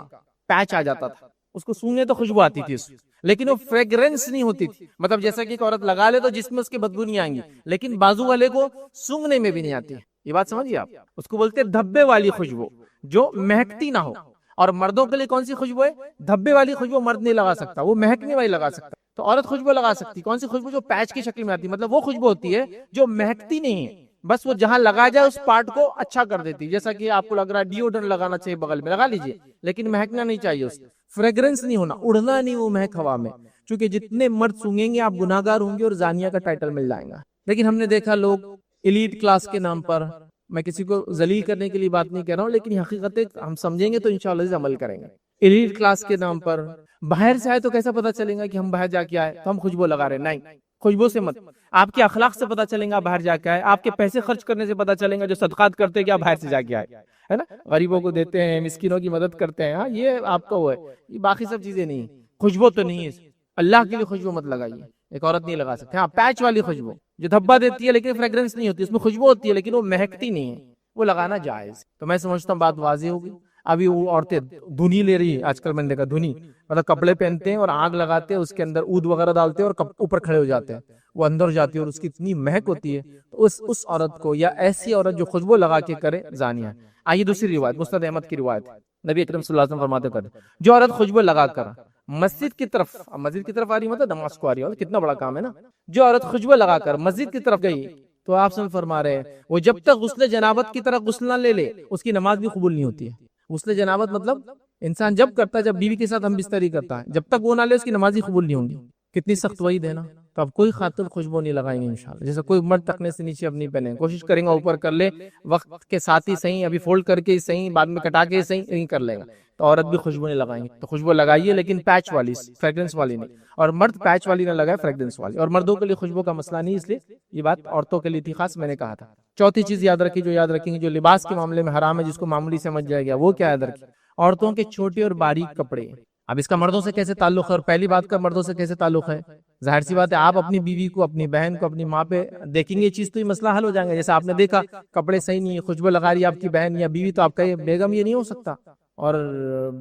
پیچ آ جاتا تھا، اس کو سونگے تو خوشبو آتی تھی اس، لیکن وہ فریگرنس نہیں ہوتی تھی، مطلب جیسا کہ ایک عورت لگا لے تو جس میں اس کی بدبو نہیں آئیں گی، لیکن بازو والے کو سونگنے میں بھی نہیں آتی ہے۔ یہ بات سمجھیے آپ، اس کو بولتے ہیں دھبے والی خوشبو، جو مہکتی نہ ہو۔ اور مردوں کے لیے کون سی خوشبو ہے؟ دھبے والی خوشبو مرد نہیں لگا سکتا، وہ مہکنے والی لگا سکتا۔ تو عورت خوشبو لگا سکتی، کون سی خوشبو؟ جو پیچ کی شکل میں آتی ہے، مطلب وہ خوشبو ہوتی ہے جو مہکتی نہیں ہے، بس وہ جہاں لگا جائے اس پارٹ کو اچھا کر دیتی، جیسا کہ آپ کو لگ رہا ہے ڈیوڈرنٹ لگانا چاہیے، بغل میں لگا لیجئے، لیکن مہکنا نہیں چاہیے، اس فریگرنس نہیں ہونا، اڑنا نہیں وہ مہک ہوا میں، چونکہ جتنے مرد سونگیں گے آپ گناہگار ہوں گے اور زانیہ کا ٹائٹل مل جائے گا۔ لیکن ہم نے دیکھا لوگ ایلیٹ کلاس کے نام پر، میں کسی کو ذلیل کرنے کے لیے بات نہیں کہہ رہا ہوں، لیکن حقیقت ہم سمجھیں گے تو انشاءاللہ عمل کریں گے۔ ایلیٹ کلاس کے نام پر باہر سے آئے تو کیسا پتا چلے گا کہ ہم باہر جا کے آئے تو ہم خوشبو لگا رہے ہیں؟ نہیں، خوشبو سے مت، آپ کے اخلاق سے پتا چلیں گا باہر جا کے آئے، آپ کے پیسے خرچ کرنے سے پتا چلیں گا، جو صدقات کرتے ہیں کہ آپ باہر سے جا کے آئے، ہے نا، غریبوں کو دیتے ہیں، مسکینوں کی مدد کرتے ہیں، ہاں یہ آپ کا وہ ہے، یہ باقی سب چیزیں نہیں، خوشبو تو نہیں ہے۔ اللہ کے لیے خوشبو مت لگائیے، ایک عورت نہیں لگا سکتے۔ ہاں پیچ والی خوشبو جو دھبا دیتی ہے لیکن فریگرنس نہیں ہوتی، اس میں خوشبو ہوتی ہے لیکن وہ مہکتی نہیں ہے، وہ لگانا جائز۔ تو میں سمجھتا ہوں بات واضح ہوگی۔ ابھی وہ عورتیں دھنی لے رہی ہے، آج کل میں نے دیکھا دھنی، مطلب کپڑے پہنتے ہیں اور آگ لگاتے ہیں، اس کے اندر عود وغیرہ ڈالتے ہیں اور اوپر کھڑے ہو جاتے ہیں، وہ اندر جاتی ہے اور اس کی اتنی مہک ہوتی ہے، تو اس عورت کو، یا ایسی عورت جو خوشبو لگا کے کرے، زانیہ ہے۔ آئیے دوسری روایت، مسند احمد کی روایت، نبی اکرم صلی اللہ علیہ وسلم فرماتے ہیں جو عورت خوشبو لگا کر مسجد کی طرف، مسجد کی طرف آ رہی مطلب نماز کو آ رہی ہے، کتنا بڑا کام ہے نا، جو عورت خوشبو لگا کر مسجد کی طرف گئی تو آپ سے فرما رہے ہیں وہ جب تک غسل جنابت کی طرح غسل نہ لے لے اس کی نماز بھی قبول نہیں ہوتی ہے۔ غسل جنابت مطلب انسان جب کرتا ہے، جب بیوی کے ساتھ ہم بستری کرتا ہے، جب تک وہ نہ لے اس کی نماز ہی قبول نہیں ہوں گی۔ کتنی سخت وعید ہے نا، تو اب کوئی خاتون خوشبو نہیں لگائیں گے انشاءاللہ. جیسے کوئی مرد تکنے سے نیچے اب نہیں پہنے, کوشش کریں گا اوپر کر لے, وقت کے ساتھ ہی صحیح, ابھی فولڈ کر کے صحیح, بعد میں کٹا کے صحیح, نہیں کر لے گا تو عورت بھی خوشبو نہیں لگائیں گے. تو خوشبو لگائیے لیکن پیچ والی, فریگرنس والی نہیں, اور مرد پیچ والی نہ لگائے, فریگرنس والی. اور مردوں کے لیے خوشبو کا مسئلہ نہیں, اس لیے یہ بات عورتوں کے لیے تھی خاص, میں نے کہا تھا. چوتھی چیز یاد رکھی, جو یاد رکھیں گے, جو لباس کے معاملے میں حرام ہے, جس کو معمولی سمجھ جائے گا, وہ کیا یاد رکھی, عورتوں کے چھوٹے اور باریک کپڑے. اب اس کا مردوں سے کیسے تعلق ہے, اور پہلی بات کا مردوں سے کیسے تعلق ہے؟ ظاہر سی بات ہے, آپ اپنی بیوی کو, اپنی بہن کو, اپنی ماں پہ دیکھیں گے یہ چیز تو یہ مسئلہ حل ہو جائے گا. جیسے آپ نے دیکھا کپڑے صحیح نہیں ہے, خوشبو لگا رہی ہے آپ کی بہن یا بیوی, تو آپ کا یہ بیگم یہ نہیں ہو سکتا, اور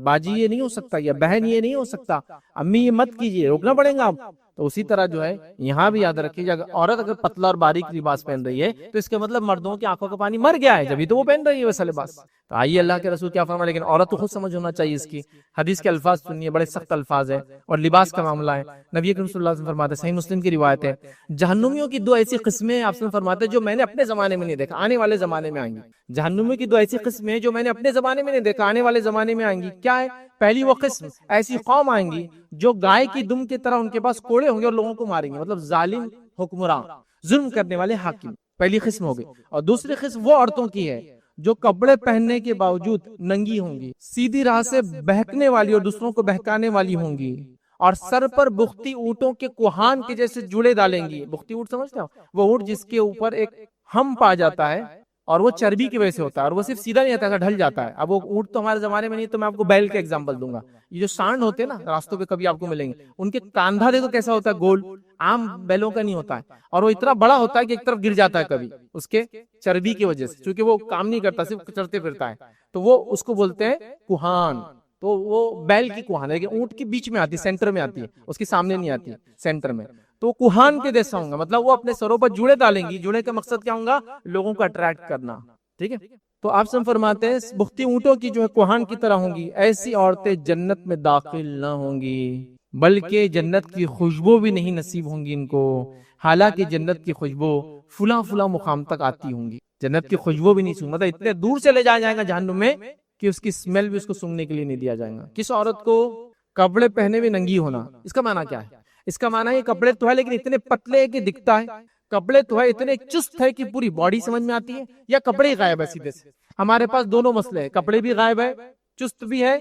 باجی یہ نہیں ہو سکتا, یا بہن یہ نہیں ہو سکتا, امی یہ مت کیجیے, روکنا پڑے گا آپ. تو اسی طرح جو ہے یہاں بھی یاد رکھیے, اگر عورت اگر پتلا اور باریک لباس پہن رہی ہے تو اس کا مطلب مردوں کی آنکھوں کا پانی مر گیا ہے, جبھی تو وہ پہن رہی ہے ویسا لباس. تو آئیے اللہ کے رسول کیا فرمایا, لیکن عورت کو خود سمجھ ہونا چاہیے اس کی. حدیث کے الفاظ سنیے, بڑے سخت الفاظ ہیں, اور لباس کا معاملہ ہے. نبی کریم صلی اللہ علیہ وسلم فرماتے ہیں, صحیح مسلم کی روایت ہے, جہنمیوں کی دو ایسی قسمیں آپ سے فرماتے ہیں جو میں نے اپنے زمانے میں نہیں دیکھا, آنے والے زمانے میں آئیں گی. جہنمیوں کی دو ایسی قسمیں جو میں نے اپنے زمانے میں نہیں دیکھا, آنے والے زمانے میں آئیں گی. کیا ہے؟ پہلی وہ قسم, ایسی قوم آئیں گی جو گائے کی دم کی طرح ان کے پاس کوڑے ہوں گے اور لوگوں کو ماریں گے, مطلب ظالم حکمراں, ظلم کرنے والے حاکم. پہلی قسم ہوگی. اور دوسری قسم وہ عورتوں کی ہے جو کپڑے پہننے کے باوجود ننگی ہوں گی, سیدھی راہ سے بہکنے والی اور دوسروں کو بہکانے والی ہوں گی, اور سر پر بختی اونٹوں کے کوہان کے جیسے جوڑے ڈالیں گی. بختی اونٹ سمجھتے ہو, وہ اونٹ جس کے اوپر ایک ہم پا جاتا ہے, اور وہ چربی کی وجہ سے ہوتا ہے, اور وہ صرف سیدھا نہیں ہوتا ہے, ڈھل جاتا ہے. اب وہ اونٹ تو ہمارے زمانے میں نہیں, تو میں آپ کو بیل کا ایگزامپل دوں گا. یہ جو سانڈ ہوتے ہیں نا راستوں پہ کبھی آپ کو ملیں گے, ان کے کاندھا دیکھو کیسا ہوتا ہے, گول, عام بیلوں کا نہیں ہوتا ہے, اور وہ اتنا بڑا ہوتا ہے کہ ایک طرف گر جاتا ہے کبھی, اس کے چربی کی وجہ سے, کیونکہ وہ کام نہیں کرتا, صرف چلتے پھرتا ہے. تو وہ اس کو بولتے ہیں کوہان. تو وہ بیل کی کوہان ہے, لیکن اونٹ کے بیچ میں آتی ہے, سینٹر میں آتی ہے, اس کے سامنے نہیں آتی, سینٹر میں. تو کوہان کے جیسا ہوں گا, مطلب وہ اپنے سروں پر جوڑے ڈالیں گی. جوڑے کا مقصد کیا ہوں گا؟ لوگوں کو اٹریکٹ کرنا. ٹھیک ہے, تو آپ سے فرماتے ہیں بختی اونٹوں کی جو ہے کوہان کی طرح ہوں گی. ایسی عورتیں جنت میں داخل نہ ہوں گی, بلکہ جنت کی خوشبو بھی نہیں نصیب ہوں گی ان کو. حالانکہ جنت کی خوشبو فلاں فلاں مقام تک آتی ہوں گی, جنت کی خوشبو بھی نہیں سن, مطلب اتنے دور سے لے جایا جائے گا جہنم میں کہ اس کی اسمیل بھی اس کو سونگنے کے لیے نہیں دیا جائے گا. کس عورت کو؟ کپڑے پہنے ہوئے ننگی ہونا. اس کا معنی کیا ہے؟ اس کا معنی ہے کپڑے تو ہے لیکن اتنے پتلے ہے کہ دکھتا ہے, کپڑے تو ہے اتنے چست ہے کہ پوری باڈی سمجھ میں آتی ہے, یا کپڑے ہی غائب ہے سیدھے سے. ہمارے پاس دونوں مسئلے ہیں, کپڑے بھی غائب ہے, چست بھی ہے,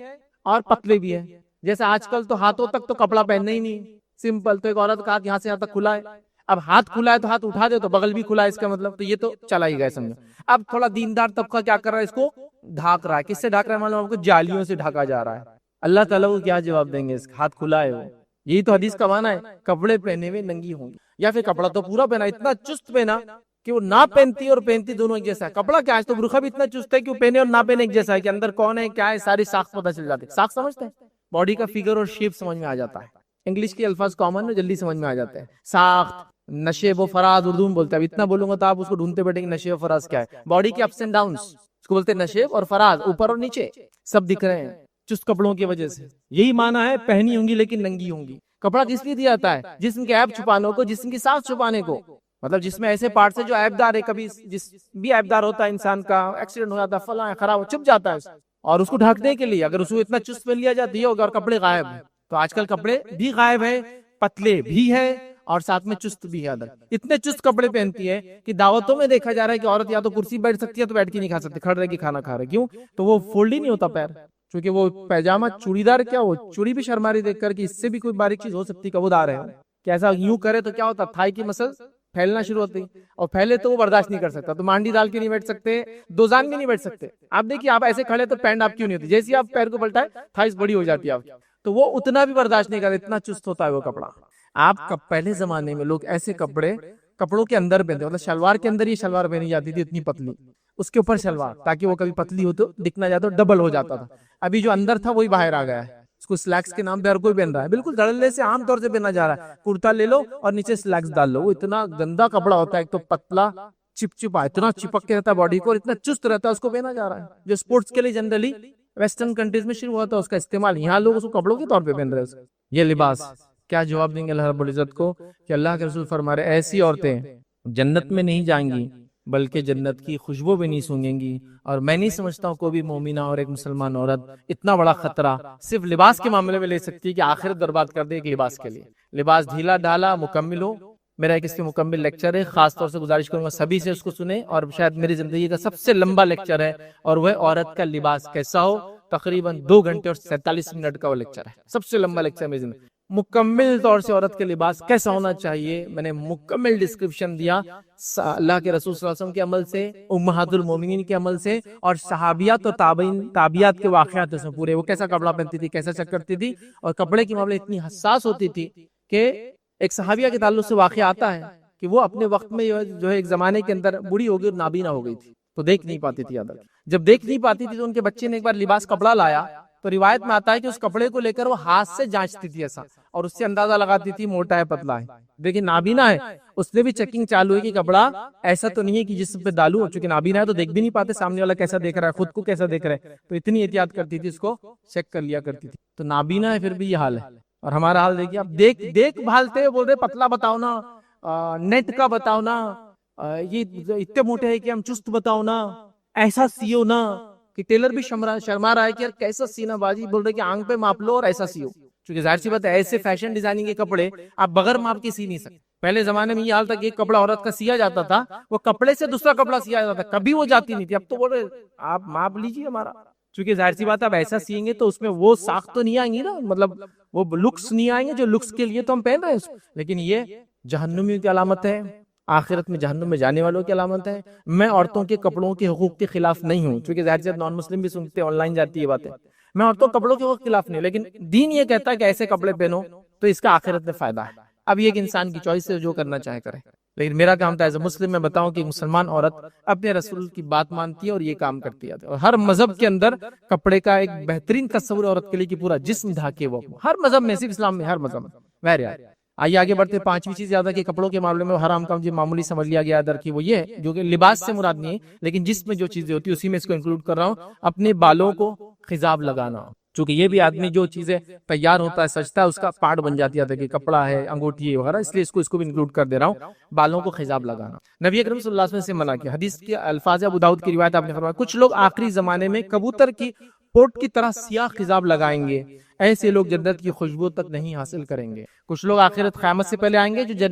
اور پتلے بھی ہے. جیسے آج کل تو ہاتھوں تک تو کپڑا پہننا ہی نہیں, سمپل. تو ایک عورت کا یہاں سے یہاں تک کھلا ہے, اب ہاتھ کھلا ہے تو ہاتھ اٹھا دے تو بغل بھی کھلا ہے, اس کا مطلب تو یہ تو چلا ہی گیا سمجھو. اب تھوڑا دیندار طبقہ کیا کر رہا ہے, اس کو ڈھاک رہا ہے. کس سے ڈھاک رہا ہے معلوم؟ آپ کو جالیوں سے ڈھاکا جا رہا ہے. اللہ تعالیٰ کو کیا جواب دیں گے, اس ہاتھ کھلا ہے وہ. یہی تو حدیث کا معنی ہے, کپڑے پہنے ہوئے ننگی ہوں گی. یا پھر کپڑا تو پورا پہنا, اتنا چست پہنا کہ وہ نہ پہنتی اور پہنتی دونوں ایک جیسا ہے. کپڑا کیا ہے تو برقع بھی اتنا چست ہے کہ وہ پہنے اور نہ پہنے ایک جیسا ہے, کہ اندر کون ہے کیا ہے ساری ساخت پتہ چل جاتی ہے. ساخت سمجھتے ہیں, باڈی کا فگر اور شیپ سمجھ میں آ جاتا ہے. انگلش کے الفاظ کامن ہے, جلدی سمجھ میں آ جاتے ہیں. ساخت, نشیب و فراز اردو میں بولتے ہیں. اب اتنا بولوں گا تو آپ اس کو ڈھونڈتے بیٹھیں گے نشیب و فراز کیا ہے. باڈی کے اپس اینڈ ڈاؤنس, اس کو بولتے ہیں نشیب اور فراز, اوپر اور نیچے سب دکھ رہے ہیں چست کپڑوں کی وجہ سے. یہی معنی ہے پہنی ہوں گی لیکن ننگی ہوں گی. کپڑا کس لیے دیا جاتا ہے؟ جسم کے عیب چھپانے کو, جسم کی ساخت چھپانے کو. مطلب جس میں ایسے پارٹس ہیں جو عیب دار ہے, کبھی جس بھی عیب دار ہوتا ہے انسان کا, ایکسیڈنٹ ہو جاتا ہے, فلاں خراب ہو, چھپ جاتا ہے, اور اس کو ڈھکنے کے لیے اگر اس کو اتنا چست پہن لیا جاتا ہے, اور کپڑے غائب ہیں. تو آج کل کپڑے بھی غائب ہیں, پتلے بھی ہے, اور ساتھ میں چست بھی ہے. اتنے چست کپڑے پہنتی ہے کہ دعوتوں میں دیکھا جا رہا ہے کہ عورت یا تو کرسی بیٹھ سکتی ہے تو بیٹھ کے نہیں کھا سکتی, کھڑ رہ کے کھانا کھا رہے. کیوں؟ تو وہ فولڈ ہی نہیں ہوتا پیر, کیونکہ وہ پیجامہ چوڑی دار, کیا وہ چوڑی بھی شرماری دیکھ کر کہ اس سے بھی کوئی باریک چیز ہو سکتی, کبو دار ہے کہ ایسا یوں کرے تو کیا ہوتا, تھائی کی مسل پھیلنا شروع ہوتی, اور پھیلے تو وہ برداشت نہیں کر سکتا. تو مانڈی ڈال کے نہیں بیٹھ سکتے, دوزان بھی نہیں بیٹھ سکتے. آپ دیکھیے آپ ایسے کھڑے تو پینٹ آپ کیوں نہیں ہوتی, جیسے آپ پیر کو پلٹائے تھائیز بڑی ہو جاتی ہے آپ کی. تو وہ اتنا بھی برداشت نہیں کرتا, اتنا چست ہوتا ہے وہ کپڑا. آپ کا پہلے زمانے میں لوگ ایسے کپڑوں کے اندر پہنتے, مطلب شلوار کے اندر ہی شلوار پہنی جاتی تھی اتنی پتلی, اس کے اوپر شلوار, تاکہ وہ کبھی پتلی ہو تو دکھنا جاتا, ڈبل ہو جاتا تھا. ابھی جو اندر تھا وہی باہر آ گیا ہے, اس کو سلیکس کے نام پہ ہر کوئی پہن رہا ہے. بالکل دھڑلے سے عام طور سے پہنا جا رہا ہے, کرتا لے لو اور نیچے سلیکس ڈال لو. وہ اتنا گندا کپڑا ہوتا ہے, ایک تو پتلا چپچپا, اتنا چپک کے رہتا ہے باڈی کو, اور اتنا چست رہتا ہے, اس کو پہنا جا رہا ہے. جو اسپورٹس کے لیے جنرلی ویسٹرن کنٹریز میں شروع ہوا تھا اس کا استعمال, یہاں لوگ اس کو کپڑوں کے طور پہ پہن رہے ہیں. یہ لباس کیا جواب دیں گے اللہ رب العزت کو, کہ اللہ کے رسول فرما رہے ایسی عورتیں جنت میں نہیں جائیں گی بلکہ جنت کی خوشبو بھی نہیں سونگیں گی. اور میں نہیں سمجھتا ہوں کوئی بھی مومنہ اور ایک مسلمان عورت اتنا بڑا خطرہ صرف لباس کے معاملے میں لے سکتی ہے کہ آخرت برباد کر دے ایک لباس کے لیے. لباس ڈھیلا ڈھالا مکمل ہو. میرا ایک اس کے مکمل لیکچر ہے, خاص طور سے گزارش کروں گا سبھی سے اس کو سنیں, اور شاید میری زندگی کا سب سے لمبا لیکچر ہے, اور وہ عورت کا لباس کیسا ہو. تقریباً 2 گھنٹے اور 47 منٹ کا وہ لیکچر ہے, سب سے لمبا لیکچر میری زندگی. مکمل طور سے عورت کے لباس کیسا ہونا چاہیے میں نے مکمل ڈسکرپشن دیا, اللہ کے رسول صلی اللہ علیہ وسلم کے عمل سے, امہات المومنین کے عمل سے, اور صحابیات اور تابعیات کے واقعات اس میں پورے. وہ کیسا کپڑا پہنتی تھی, کیسا چیک کرتی تھی, اور کپڑے کی معاملے اتنی حساس ہوتی تھی کہ ایک صحابیہ کے تعلق سے واقعہ آتا ہے کہ وہ اپنے وقت میں جو ہے ایک زمانے کے اندر بوڑھی ہو گئی اور نابینا ہو گئی تھی, تو دیکھ نہیں پاتی تھی. جب دیکھ نہیں پاتی تھی تو ان کے بچے نے ایک بار لباس کپڑا لایا, تو روایت میں آتا ہے کہ اس کپڑے کو لے کر وہ ہاتھ سے جانچتی تھی ایسا, اور اس سے اندازہ لگاتی تھی موٹا ہے پتلا ہے. دیکھیں نابینا ہے, اس نے بھی چیکنگ چالو ہے کہ کپڑا ایسا تو نہیں ہے کہ جسم پہ ڈالوں, چونکہ نابینا ہے تو دیکھ بھی نہیں پاتے سامنے والا کیسا دیکھ رہا ہے, خود کو کیسا دیکھ رہا ہے, تو اتنی احتیاط کرتی تھی, اس کو چیک کر لیا کرتی تھی. تو نابینا ہے پھر بھی یہ حال ہے, اور ہمارا حال دیکھیے. اب دیکھ بھالتے ہوئے بول رہے پتلا بتاؤ نا, نیٹ کا بتاؤ نا, یہ اتنے موٹے ہے کہ ہم چست بتاؤ نا, ایسا سیو نا, کہ ٹیلر بھی شرما رہا ہے کہ یار کیسا سینا بازی, بول رہے کہ آنکھ پہ ماپ لو اور ایسا سیو. چونکہ ظاہر سی بات ہے ایسے فیشن ڈیزائننگ کے کپڑے آپ بغیر ماپ کے سی نہیں سکتے. پہلے زمانے میں یہ حال تھا کہ ایک کپڑا عورت کا سیا جاتا تھا, وہ کپڑے سے دوسرا کپڑا سیا جاتا تھا, کبھی وہ جاتی نہیں تھی. اب تو بول رہے آپ ماپ لیجیے ہمارا, چونکہ ظاہر سی بات ہے اب ایسا سیئیں گے تو اس میں وہ ساخت تو نہیں آئیں گی نا, مطلب وہ لکس نہیں آئیں گے جو لکس کے لیے تو ہم پہن رہے ہیں. لیکن یہ جہنمیوں کی علامت ہے, آخرت میں جہنم میں جانے والوں کی علامت ہے. میں عورتوں کے کپڑوں کے حقوق کے خلاف نہیں ہوں, کیونکہ ظاہر سے نان مسلم بھی سنتے ہیں, آن لائن جاتی ہے باتیں. میں عورتوں کپڑوں کے خلاف نہیں, لیکن دین یہ کہتا ہے کہ ایسے کپڑے پہنو تو اس کا آخرت میں فائدہ ہے. اب یہ ایک انسان کی چوائس ہے, جو کرنا چاہے کرے. لیکن میرا کام تھا ایز اے مسلم میں بتاؤں کہ مسلمان عورت اپنے رسول کی بات مانتی ہے اور یہ کام کرتی ہے. اور ہر مذہب کے اندر کپڑے کا ایک بہترین تصور عورت کے لیے کہ پورا جسم ڈھاکے, وہ ہر مذہب میں, صرف اسلام میں, ہر مذہب میں. آئیے آگے بڑھتے. 5ویں چیز یاد ہے کہ کپڑوں کے معاملے میں حرام کام جو معمولی سمجھ لیا گیا ادھر کی, وہ یہ ہے جو کہ لباس سے مراد نہیں ہے, لیکن جس میں جو چیزیں ہوتی ہے اسی میں اس کو انکلوڈ کر رہا ہوں. اپنے بالوں کو خضاب لگانا, چونکہ یہ بھی آدمی جو چیزیں تیار ہوتا ہے سجتا ہے اس کا پارٹ بن جاتی ہے کہ کپڑا ہے, انگوٹھی وغیرہ, اس لیے اس کو بھی انکلوڈ کر دے رہا ہوں. بالوں کو خضاب لگانا نبی اکرم صلی اللہ علیہ وسلم سے منع کیا. حدیث کے الفاظ ابو داؤد کی روایت آپ نے فرمایا, کچھ لوگ آخری زمانے میں کبوتر کی پوٹ کی طرح سیاہ خضاب لگائیں گے, ایسے لوگ جنت کی خوشبو تک نہیں حاصل کریں گے. کچھ لوگ آخرت قیامت سے پہلے آئیں گے جو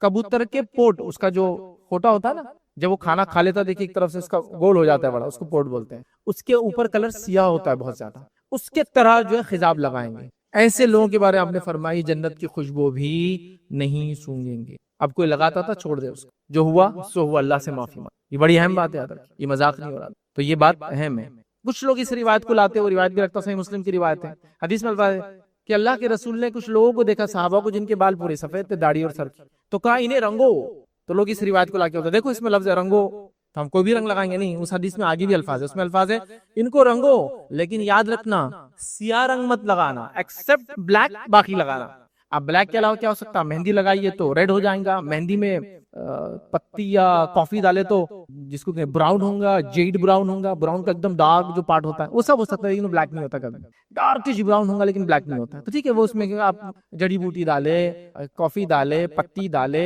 کبوتر کے پوٹ, اس کا جو کھوٹا ہوتا ہے نا, جب وہ کھانا کھا لیتا ہے دیکھیے ایک طرف سے اس کا گول ہو جاتا ہے بڑا, اس کو پوٹ بولتے ہیں, اس کے اوپر کلر سیاہ ہوتا ہے بہت زیادہ, اس کے طرح جو ہے خضاب لگائیں گے. ایسے لوگوں کے بارے میں آپ نے فرمائی جنت کی خوشبو بھی نہیں سونگیں گے. اب کوئی لگاتا تھا چھوڑ دے اس کو, جو ہوا سو ہوا, اللہ سے معافی مانگ. یہ بڑی اہم بات ہے یاد رکھیں, یہ مذاق نہیں ہو رہا, تو یہ بات اہم ہے. کچھ لوگ اس روایت کو لاتے, وہ روایت بھی رکھتا, صحیح مسلم کی روایت ہے. حدیث میں الفاظ ہے کہ اللہ کے رسول نے کچھ لوگوں کو دیکھا, صحابہ کو, جن کے بال پورے سفید تھے, داڑھی اور سر کی, تو کہا انہیں رنگو. تو لوگ اس روایت کو لا کے ہوتا, دیکھو اس میں لفظ ہے رنگو, تو ہم کوئی بھی رنگ لگائیں گے نہیں. اس حدیث میں آگے بھی الفاظ ہے, اس میں الفاظ ہے ان کو رنگو, لیکن یاد رکھنا سیاہ رنگ مت لگانا, ایکسپٹ بلیک, باقی لگانا. اب بلیک کے علاوہ کیا ہو سکتا ہے, مہندی لگائیے تو ریڈ ہو جائیں گا, مہندی میں پتی یا کافی ڈالے تو جس کو براؤن ہوگا, جیڈ براؤن ہوگا, براؤن کا ایک دم ڈارک جو پارٹ ہوتا ہے وہ سب ہو سکتا ہے, لیکن بلیک نہیں ہوتا. کبھی ڈارکش براؤن ہوگا لیکن بلیک نہیں ہوتا. تو ٹھیک ہے, وہ اس میں آپ جڑی بوٹی ڈالے, کافی ڈالے, پتی ڈالے,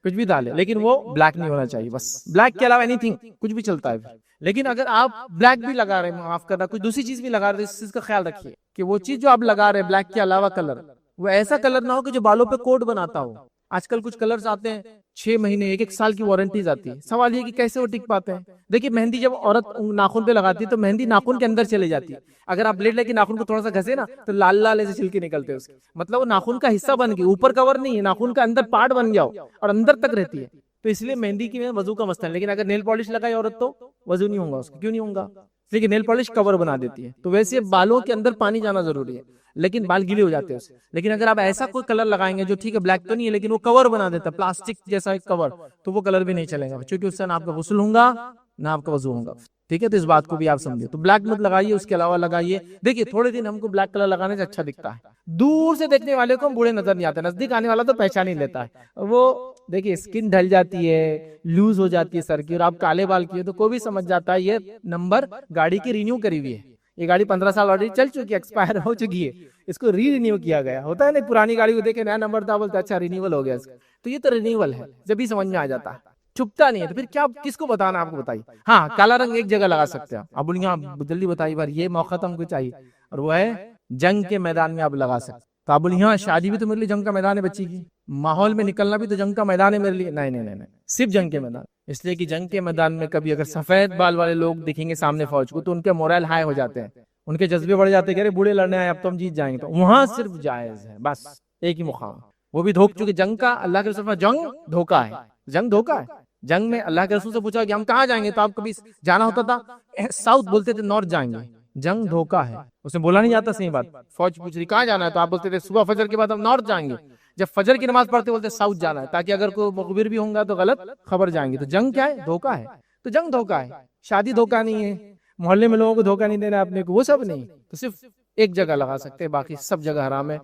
کچھ بھی ڈالے, لیکن وہ بلیک نہیں ہونا چاہیے. بس بلیک کے علاوہ اینی تھنگ کچھ بھی چلتا ہے. لیکن اگر آپ بلیک بھی لگا رہے ہیں, معاف کرنا, کچھ دوسری چیز بھی لگا رہے ہیں, اس چیز کا خیال رکھیے کہ وہ چیز جو آپ لگا رہے ہیں بلیک کے علاوہ کلر, وہ ایسا کلر نہ ہو کہ جو بالوں پہ کوٹ بناتا ہو. آج کل کچھ کلرز آتے ہیں 6 مہینے 1 سال کی وارنٹیز آتی ہے. سوال یہ کہ کیسے وہ ٹک پاتے ہیں. دیکھیے مہندی جب عورت ناخن پہ لگاتی ہے تو مہندی ناخن کے اندر چلی جاتی ہے. اگر آپ بلیڈ لے کے ناخن کو تھوڑا سا گھسے نا تو لال لال ایسے چھلکے نکلتے ہیں اس کے, مطلب وہ ناخن کا حصہ بن گئی, اوپر کور نہیں ہے, ناخن کا اندر پارٹ بن گیا ہو اور اندر تک رہتی ہے. تو اس لیے مہندی کی وضو کا مسئلہ ہے. لیکن اگر نیل پالش لگائی عورت تو وضو نہیں ہوگا اس کا. کیوں نہیں ہوگا؟ لیکن نیل پالش کور بنا دیتی ہے. تو ویسے بالوں کے اندر پانی جانا ضروری ہے, لیکن بال گیلے ہو جاتے ہیں اس سے. لیکن اگر آپ ایسا کوئی کلر لگائیں گے جو ٹھیک ہے بلیک تو نہیں ہے لیکن وہ کور بنا دیتا ہے, پلاسٹک جیسا ایک کور, تو وہ کلر بھی نہیں چلے گا, کیونکہ اس سے نہ آپ کا غسل ہوگا نہ آپ کا وضو ہوگا. ٹھیک ہے, تو اس بات کو بھی آپ سمجھیے. تو بلیک مت لگائیے, اس کے علاوہ لگائیے. دیکھیے تھوڑے دن ہم کو بلیک کلر لگانے سے اچھا دکھتا ہے, دور سے دیکھنے والے کو ہم بوڑھے نظر نہیں آتے, نزدیک آنے والا تو پہچان ہی لیتا ہے. وہ دیکھیے اسکن ڈھل جاتی ہے, لوز ہو جاتی ہے سر کی, اور آپ کالے بال کیے تو کوئی بھی سمجھ جاتا ہے یہ نمبر گاڑی کی رینیو کری ہوئی ہے. یہ گاڑی 15 سال آلریڈی چل چکی ہے, ایکسپائر ہو چکی ہے, اس کو رینیو کیا گیا. ہوتا ہے نا پرانی گاڑی کو دیکھے نیا نمبر تھا, بولتے اچھا رینیول ہو گیا اس کا, تو یہ تو رینیول ہے, جب بھی سمجھ میں آ جاتا ہے. چھپتا نہیں ہے تو پھر کیا کس کو بتانا آپ کو بتائیے. ہاں کالا رنگ ایک جگہ لگا سکتے ہیں آپ بولیں گے ہاں جلدی بتائیے بار یہ موقع تو ہم کو چاہیے اور وہ ہے جنگ کے میدان میں آپ لگا سکتے. تو آپ بولیں ہاں شادی بھی تو میرے لیے جنگ کا میدان ہے بچی کی, ماحول میں نکلنا بھی تو جنگ کا میدان ہے میرے لیے. نہیں نہیں نہیں, صرف جنگ کے میدان. اس لیے کہ جنگ کے میدان میں کبھی اگر سفید بال والے لوگ دکھیں گے سامنے فوج کو تو ان کے مورائل ہائی ہو جاتے ہیں, ان کے جذبے بڑھ جاتے ہیں کہ ارے بوڑھے لڑنے آئے اب تو ہم جیت جائیں گے. تو وہاں صرف جائز ہے بس ایک ہی مقام, وہ بھی دھوکہ, چونکہ جنگ کا اللہ کے رسول نے جنگ دھوکہ ہے, جنگ دھوکہ ہے. جنگ میں اللہ کے رسول سے پوچھا کہ ہم کہاں جائیں گے تو آپ کبھی جانا ہوتا تھا ساؤتھ, بولتے تھے نارتھ جائیں گے. جنگ دھوکہ ہے, اس میں بولا نہیں جاتا صحیح بات. فوج پوچھ رہی کہاں جانا ہے تو آپ بولتے تھے صبح فجر کے بعد ہم نارتھ جائیں گے. جب فجر کی نماز پڑھتے بولتے ساؤتھ جانا ہے تاکہ اگر کوئی مخبر بھی ہوں گا تو غلط خبر جائیں گے. تو جنگ کیا ہے؟ دھوکہ ہے. تو جنگ دھوکہ ہے, شادی دھوکہ نہیں ہے, محلے میں لوگوں کو دھوکہ نہیں دینا اپنے کو, وہ سب نہیں. تو صرف ایک جگہ لگا سکتے ہیں, باقی سب جگہ حرام ہے.